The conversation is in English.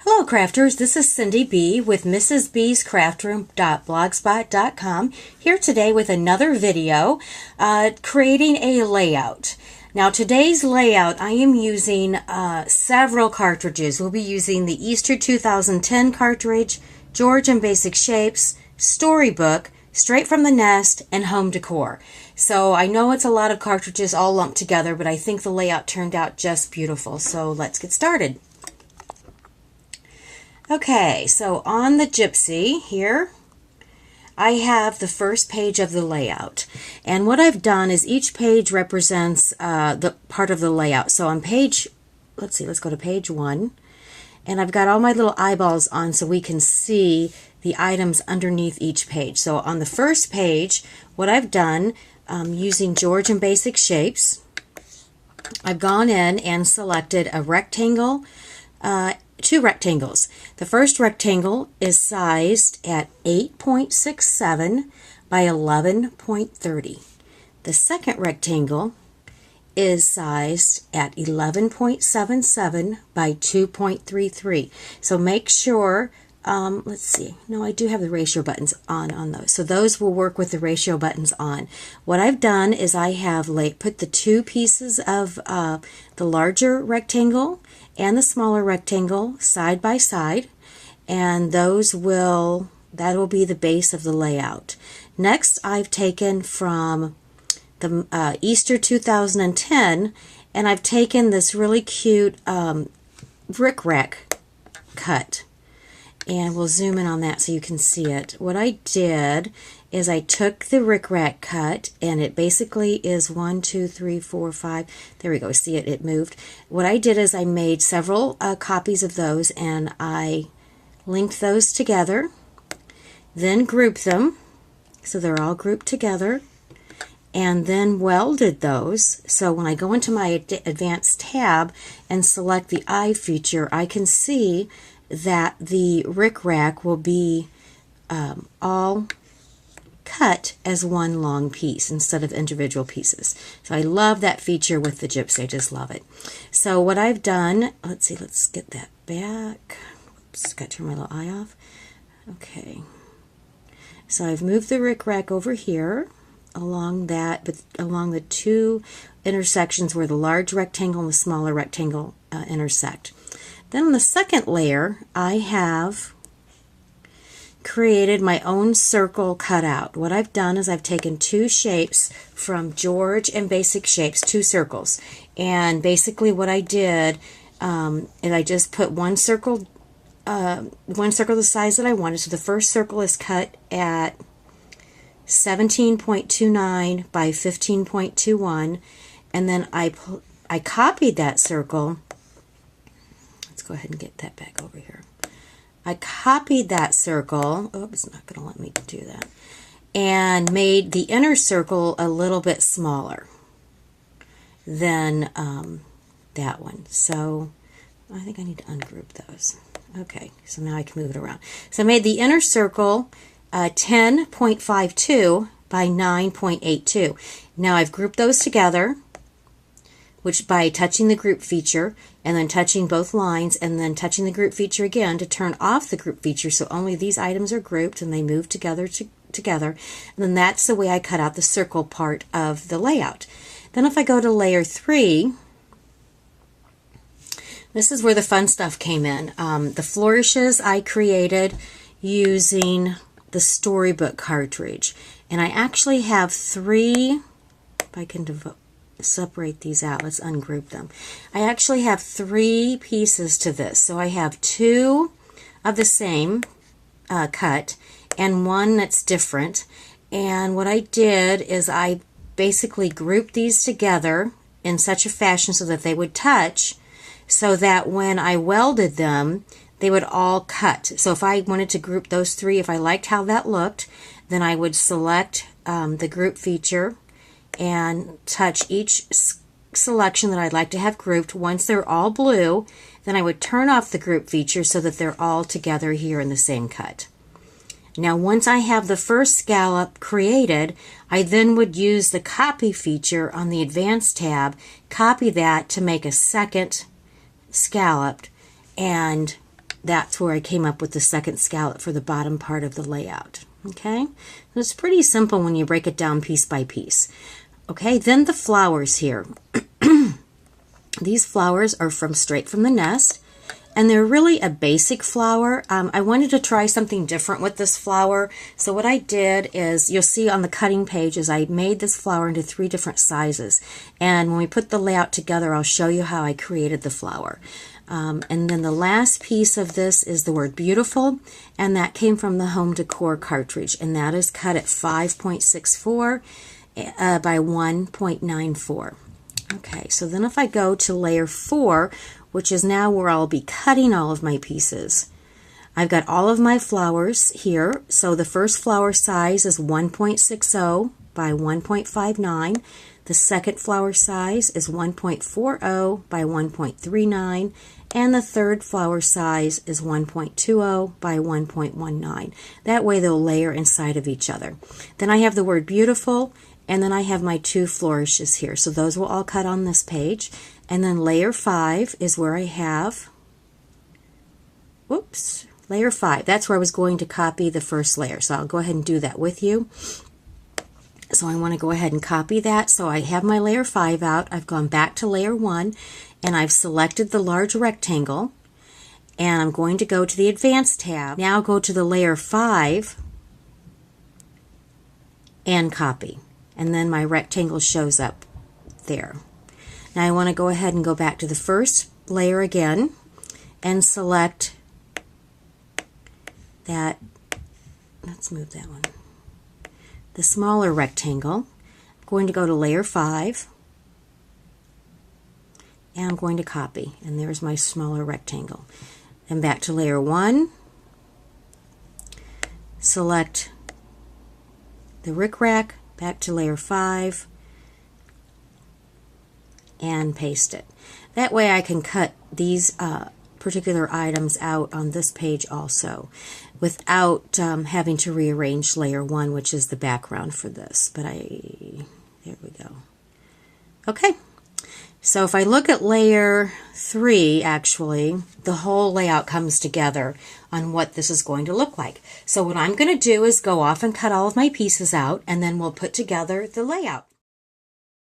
Hello crafters, this is Cindy B with mrsbscraftroom.blogspot.com here today with another video creating a layout. Now today's layout I am using several cartridges. We'll be using the Easter 2010 cartridge, George and Basic Shapes, Storybook, Straight from the Nest, and Home Decor. So I know it's a lot of cartridges all lumped together, but I think the layout turned out just beautiful. So let's get started. Okay, so on the Gypsy here, I have the first page of the layout. And what I've done is each page represents the part of the layout. So on page, let's go to page 1. And I've got all my little eyeballs on so we can see the items underneath each page. So on the first page, what I've done, using George and Basic Shapes, I've gone in and selected a rectangle, two rectangles. The first rectangle is sized at 8.67 by 11.30. The second rectangle is sized at 11.77 by 2.33. So make sure, let's see, no, I do have the ratio buttons on those. So those will work with the ratio buttons on. What I've done is I have put the two pieces of the larger rectangle and the smaller rectangle side by side, and that'll be the base of the layout. Next, I've taken from the Easter 2010, and I've taken this really cute rickrack cut, and we'll zoom in on that so you can see it. What I did is I took the rickrack cut, and it basically is 1, 2, 3, 4, 5. There we go. See it? It moved. What I did is I made several copies of those, and I linked those together, then grouped them so they're all grouped together, and then welded those. So when I go into my Advanced tab and select the eye feature, I can see that the rickrack will be all cut as one long piece instead of individual pieces. So I love that feature with the Gypsy. I just love it. So what I've done, let's see, let's get that back. Oops, got to turn my little eye off. Okay. So I've moved the rickrack over here along the two intersections where the large rectangle and the smaller rectangle intersect. Then on the second layer, I have created my own circle cutout. What I've done is I've taken two shapes from George and Basic Shapes, two circles, and basically what I did is I just put one circle the size that I wanted. So the first circle is cut at 17.29 by 15.21, and then I copied that circle. Let's go ahead and get that back over here. I copied that circle. Oh, it's not going to let me do that. And made the inner circle a little bit smaller than that one. So I think I need to ungroup those. Okay, so now I can move it around. So I made the inner circle 10.52 by 9.82. Now I've grouped those together, which by touching the group feature and then touching both lines and then touching the group feature again to turn off the group feature, so only these items are grouped and they move together and then that's the way I cut out the circle part of the layout. Then if I go to layer 3, this is where the fun stuff came in. The flourishes I created using the Storybook cartridge, and I actually have 3, if I can separate these out, let's ungroup them. I actually have 3 pieces to this. So I have 2 of the same cut and 1 that's different. And what I did is I basically grouped these together in such a fashion so that they would touch, so that when I welded them, they would all cut. So if I wanted to group those 3, if I liked how that looked, then I would select the group feature and touch each selection that I'd like to have grouped. Once they're all blue, then I would turn off the group feature so that they're all together here in the same cut. Now once I have the first scallop created, I then would use the copy feature on the Advanced tab, copy that to make a second scallop, and that's where I came up with the second scallop for the bottom part of the layout. Okay, so it's pretty simple when you break it down piece by piece. Okay, then the flowers here. These flowers are straight from the nest, and they're really a basic flower. I wanted to try something different with this flower, so what I did is, you'll see on the cutting page, is I made this flower into 3 different sizes, and when we put the layout together, I'll show you how I created the flower. And then the last piece of this is the word beautiful, and that came from the home decor cartridge, and that is cut at 5.64 by 1.94. Okay, so then if I go to layer 4, which is now where I'll be cutting all of my pieces, I've got all of my flowers here. So the first flower size is 1.60 by 1.59. The second flower size is 1.40 by 1.39. And the third flower size is 1.20 by 1.19. That way they'll layer inside of each other. Then I have the word beautiful, and then I have my 2 flourishes here. So those will all cut on this page. And then layer 5 is where I have, whoops, layer 5. That's where I was going to copy the first layer. So I'll go ahead and do that with you. So I want to go ahead and copy that. So I have my layer 5 out. I've gone back to layer 1, and I've selected the large rectangle. And I'm going to go to the Advanced tab. Now go to the layer 5 and copy. And then my rectangle shows up there. Now I want to go ahead and go back to the first layer again and select that, let's move that one, the smaller rectangle. I'm going to go to layer 5 and I'm going to copy, and there's my smaller rectangle. Then back to layer 1, select the rickrack, back to layer 5, and paste it. That way I can cut these particular items out on this page also without having to rearrange layer 1, which is the background for this. But there we go. Okay, so if I look at layer 3, actually, the whole layout comes together on what this is going to look like. So what I'm going to do is go off and cut all of my pieces out, and then we'll put together the layout.